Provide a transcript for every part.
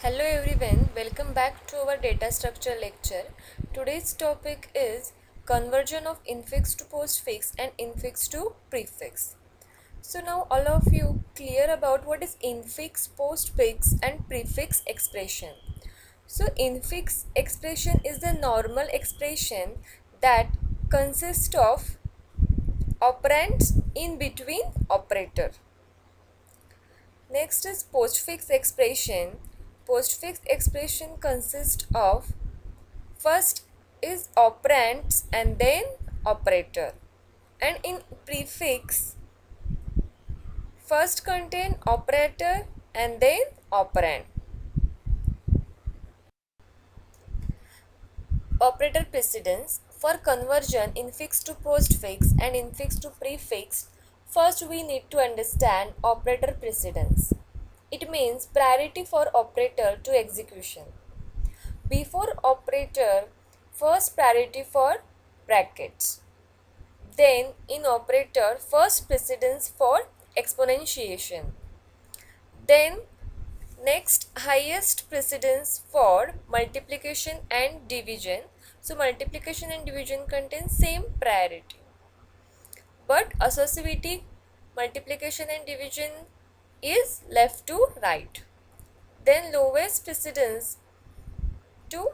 Hello everyone, welcome back to our data structure lecture. Today's topic is conversion of infix to postfix and infix to prefix. So now all of you clear about what is infix, postfix and prefix expression. So infix expression is the normal expression that consists of operands in between operator. Next is postfix expression. Postfix expression consists of first is operands and then operator. And in prefix, first contain operator and then operand. Operator precedence. For conversion infix to postfix and infix to prefix, first we need to understand operator precedence. It means priority for operator to execution. Before operator, first priority for brackets. Then in operator, first precedence for exponentiation. Then next highest precedence for multiplication and division. So multiplication and division contain same priority. But associative multiplication and division is left to right. Then lowest precedence to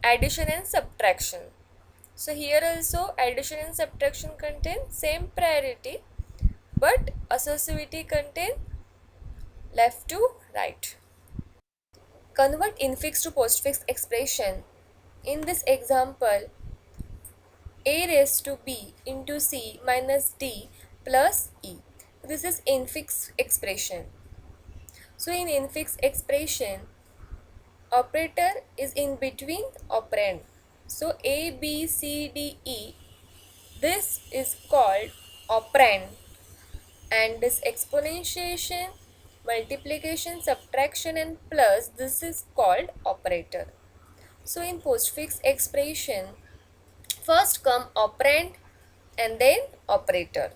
addition and subtraction. So here also addition and subtraction contain same priority, but associativity contain left to right. Convert infix to postfix expression. In this example, a raised to b into c minus d plus e. This is infix expression. So in infix expression, operator is in between operand. So a, b, c, d, e. This is called operand, and this exponentiation, multiplication, subtraction and plus, this is called operator. So in postfix expression, first come operand and then operator.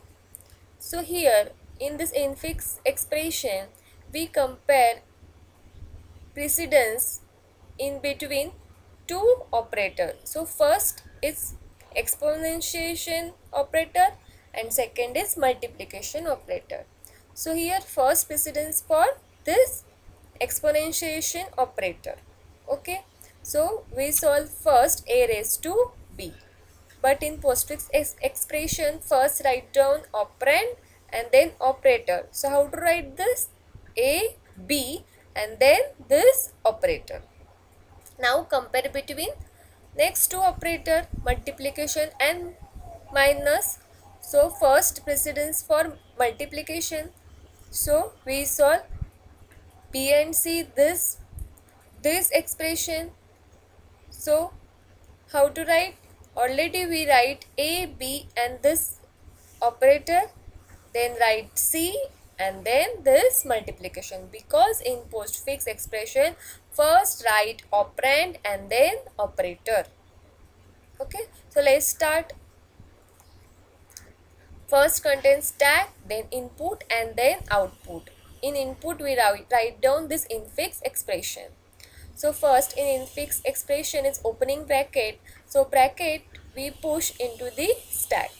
So here in this infix expression, we compare precedence in between two operators. So first is exponentiation operator and second is multiplication operator. So here first precedence for this exponentiation operator. Okay, so we solve first a raised to b, but in postfix expression first write down operand and then operator. So how to write this? A, b and then this operator. Now compare between next two operator, multiplication and minus. So first precedence for multiplication. So we solve b and c this expression. So how to write? Already we write a, b and this operator, then write c and then this multiplication, because in postfix expression first write operand and then operator. Okay, so let's start. First contains stack, then input and then output. In input we write down this infix expression. So first in infix expression is opening bracket, so bracket we push into the stack.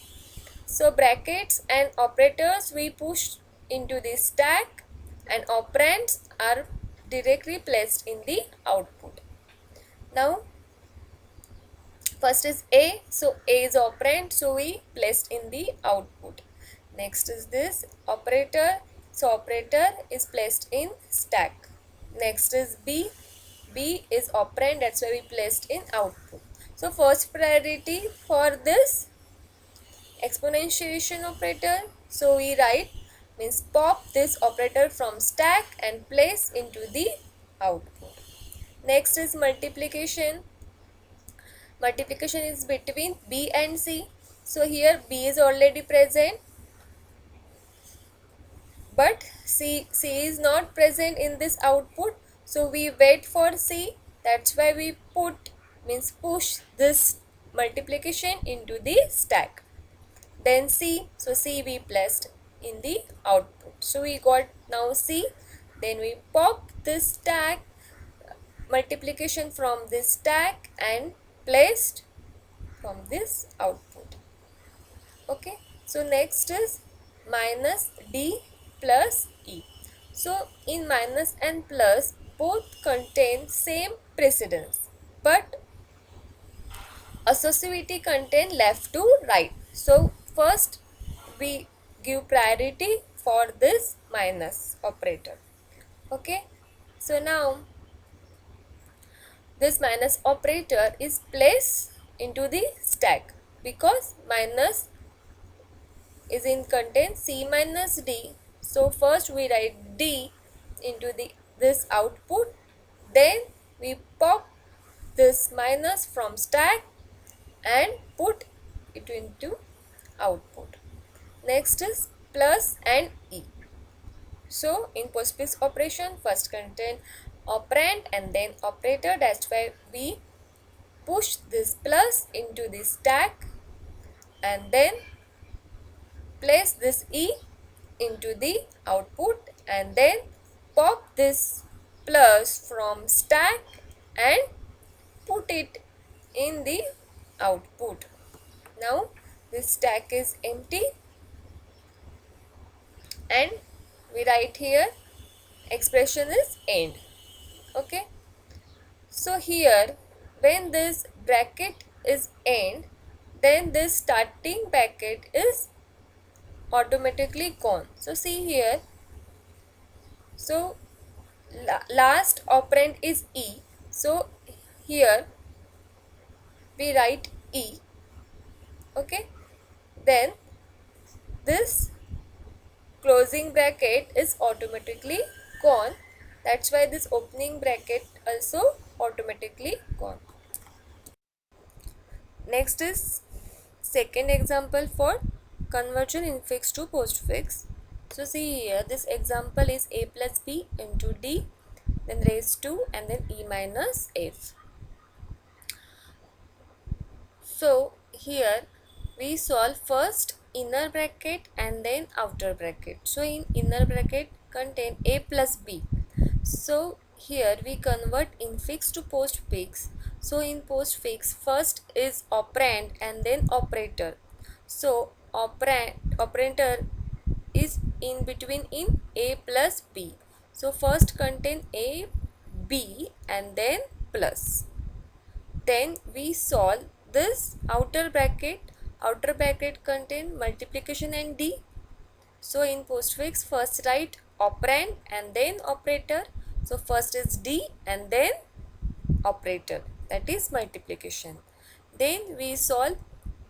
So brackets and operators we push into the stack and operands are directly placed in the output. Now first is a, so a is operand, so we placed in the output. Next is this operator, so operator is placed in stack. Next is b, b is operand, that's why we placed in output. So first priority for this exponentiation operator, so we write means pop this operator from stack and place into the output. Next is multiplication. Multiplication is between b and c, so here b is already present but c is not present in this output, so we wait for c, that's why we put means push this multiplication into the stack. Then c, so c we placed in the output, so we got now c, then we pop this stack multiplication from this stack and placed from this output. Okay, so next is minus D plus E. So in minus and plus both contain same precedence, but associativity contain left to right. So first we give priority for this minus operator. Okay, so now this minus operator is placed into the stack because minus is in contain C minus D. So first we write D into this output, then we pop this minus from stack and put it into output. Next is plus and E. So in postfix operation first contain operand and then operator. That's why we push this plus into the stack and then place this E into the output and then pop this plus from stack and put it in the output. Now this stack is empty and we write here expression is end. Okay, so here when this bracket is end, then this starting bracket is automatically gone. So see here, so last operand is E, so here we write E. Okay, then this closing bracket is automatically gone. That's why this opening bracket also automatically gone. Next is second example for conversion infix to postfix. So see here, this example is a plus b into d, then raised to and then e minus f. So here we solve first inner bracket and then outer bracket. So in inner bracket contain a plus b. So here we convert infix to postfix. So in postfix first is operand and then operator. So operator is in between in a plus b. So first contain a, b and then plus. Then we solve this outer bracket. Outer bracket contain multiplication and d. So in postfix first write operand and then operator. So first is d and then operator, that is multiplication. Then we solve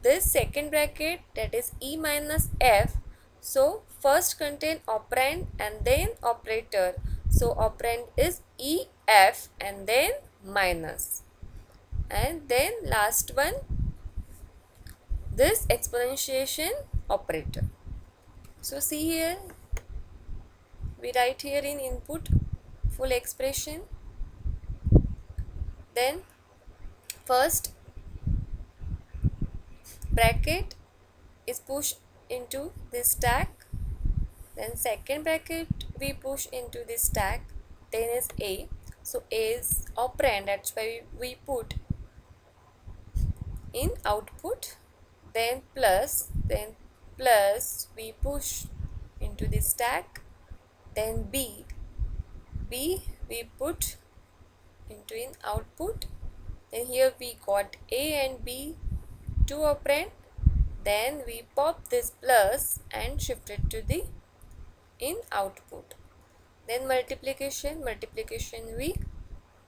this second bracket, that is e minus f. So first contain operand and then operator. So operand is e f and then minus. And then last one, this exponentiation operator. So see here, we write here in input full expression. Then first bracket is pushed into this stack, then second bracket we push into this stack, then is a. So a is operand, that's why we put in output, then plus we push into the stack, then b we put into in output. Then here we got a and b, two operand, then we pop this plus and shift it to the in output. Then multiplication we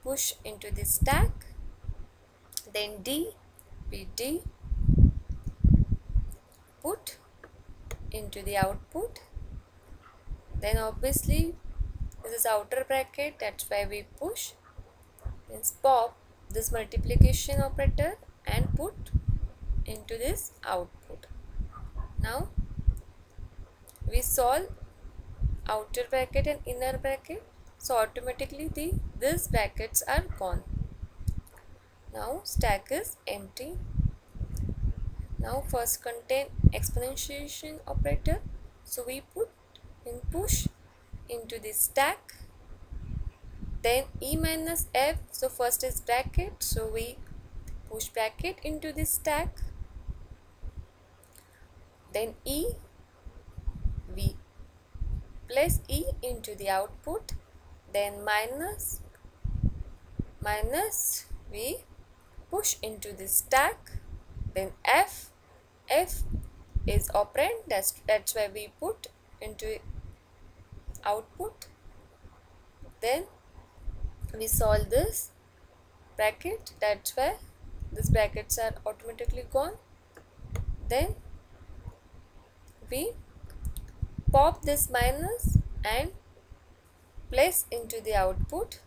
push into the stack, then d we put into the output. Then obviously this is outer bracket, that's why we push, then pop this multiplication operator and put into this output. Now we solve outer bracket and inner bracket, so automatically these brackets are gone. Now stack is empty. Now first contain exponentiation operator, so we put in push into the stack, Then E minus F, so first is bracket, so we push bracket into this stack. Then E, we place E into the output. Then minus we push into the stack. Then F is operand, that's why we put into output. Then we solve this bracket, that's why these brackets are automatically gone. Then we pop this minus and place into the output.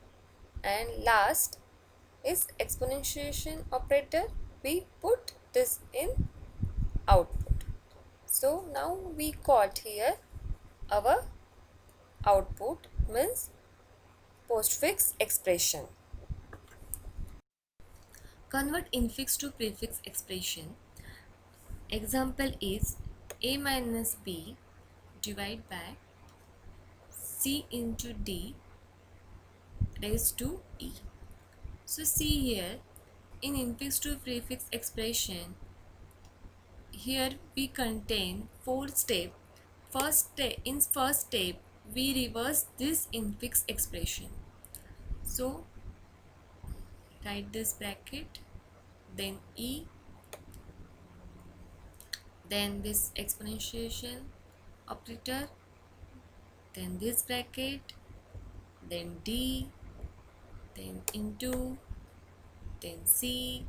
And last is exponentiation operator, we put this in output. So now we got here our output, means postfix expression. Convert infix to prefix expression. Example is a minus b divided by c into d raised to e. So see here, in infix to prefix expression, here we contain 4 steps. In first step we reverse this infix expression. So write this bracket, then e, then this exponentiation operator, then this bracket, then d, then into, then c,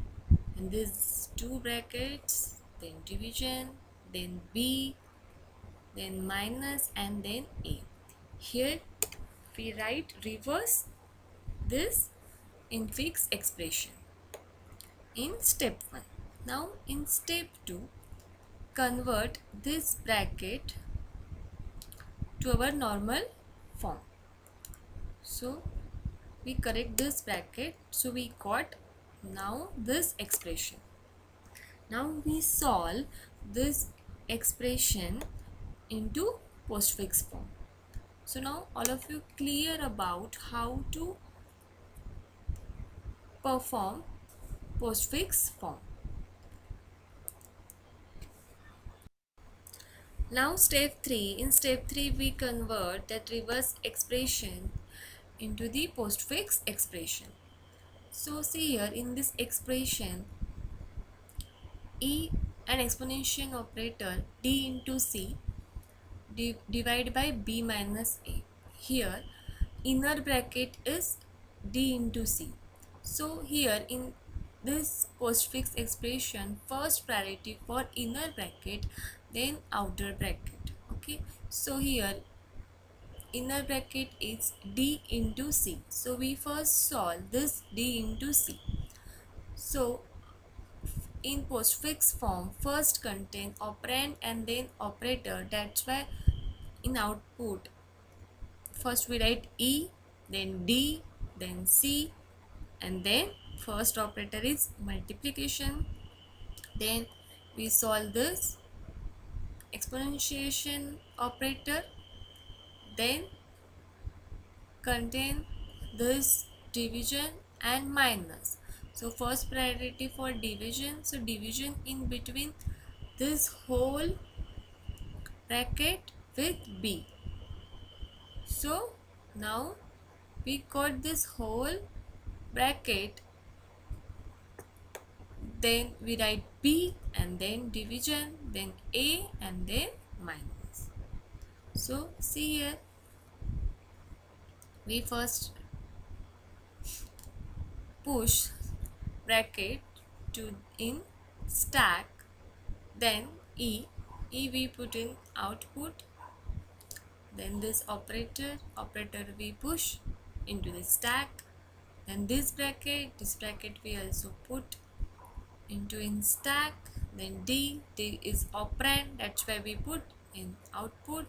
and these two brackets, then division, then b, then minus, and then a. Here we write reverse this infix expression in step 1. Now in step 2, convert this bracket to our normal form. So we correct this bracket, so we got now this expression. Now we solve this expression into postfix form. So now all of you clear about how to perform postfix form. Now step 3. In step 3 we convert that reverse expression into the postfix expression. So see here, in this expression, e an exponential operator d into c divided by b minus a. Here inner bracket is d into c. So here in this postfix expression, first priority for inner bracket, then outer bracket. Okay, so here inner bracket is d into c. So we first solve this d into c. So in postfix form, first contain operand and then operator, that's why in output first we write e, then d, then c, and then first operator is multiplication. Then we solve this exponentiation operator, then contain this division and minus. So first priority for division, so division in between this whole bracket with b. So now we got this whole bracket, then we write b and then division, then a and then minus. So see here, we first push bracket to in stack, then e we put in output, then this operator we push into the stack, then this bracket we also put into in stack, then d is operand, that's why we put in output,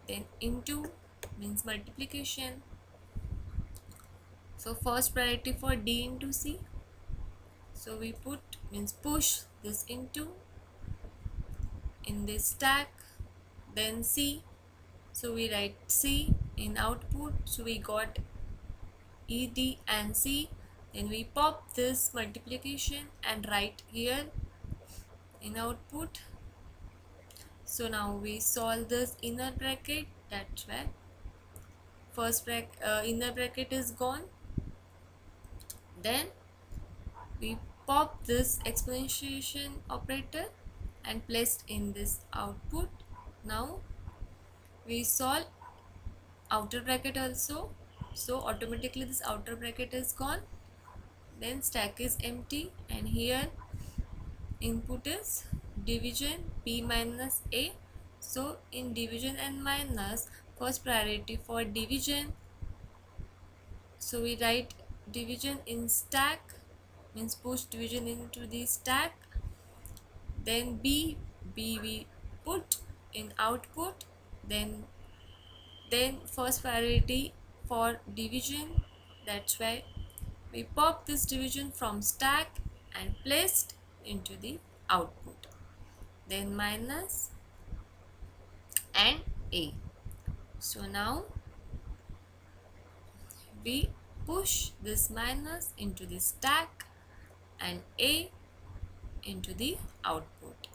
then into means multiplication. So first priority for d into c, so we put means push this into in this stack, then c, so we write c in output, so we got E, D and C. Then we pop this multiplication and write here in output. So now we solve this inner bracket. That's why inner bracket is gone. Then we pop this exponentiation operator and placed in this output. Now we solve outer bracket also, so automatically this outer bracket is gone. Then stack is empty, and here input is division b minus a. So in division and minus, first priority for division, so we write division in stack, means push division into the stack. Then b we put in output. Then first priority for division, that's why we pop this division from stack and placed into the output. Then minus and a. So now we push this minus into the stack and a into the output.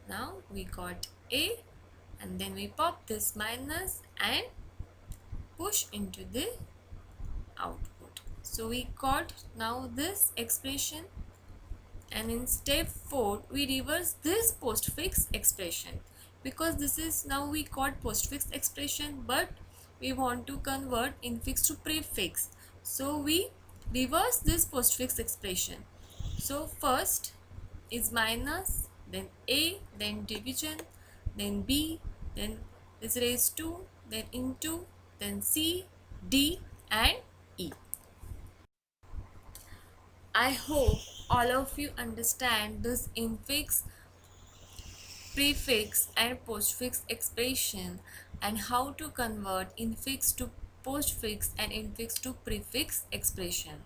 Now we got a, and then we pop this minus and push into the output. So we got now this expression, and in step 4 we reverse this postfix expression, because this is now we got postfix expression, but we want to convert infix to prefix. So we reverse this postfix expression. So first is minus, then a, then division, then b, then this raised to, then into, then c, d and e. I hope all of you understand this infix, prefix and postfix expression, and how to convert infix to postfix and infix to prefix expression.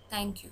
Thank you.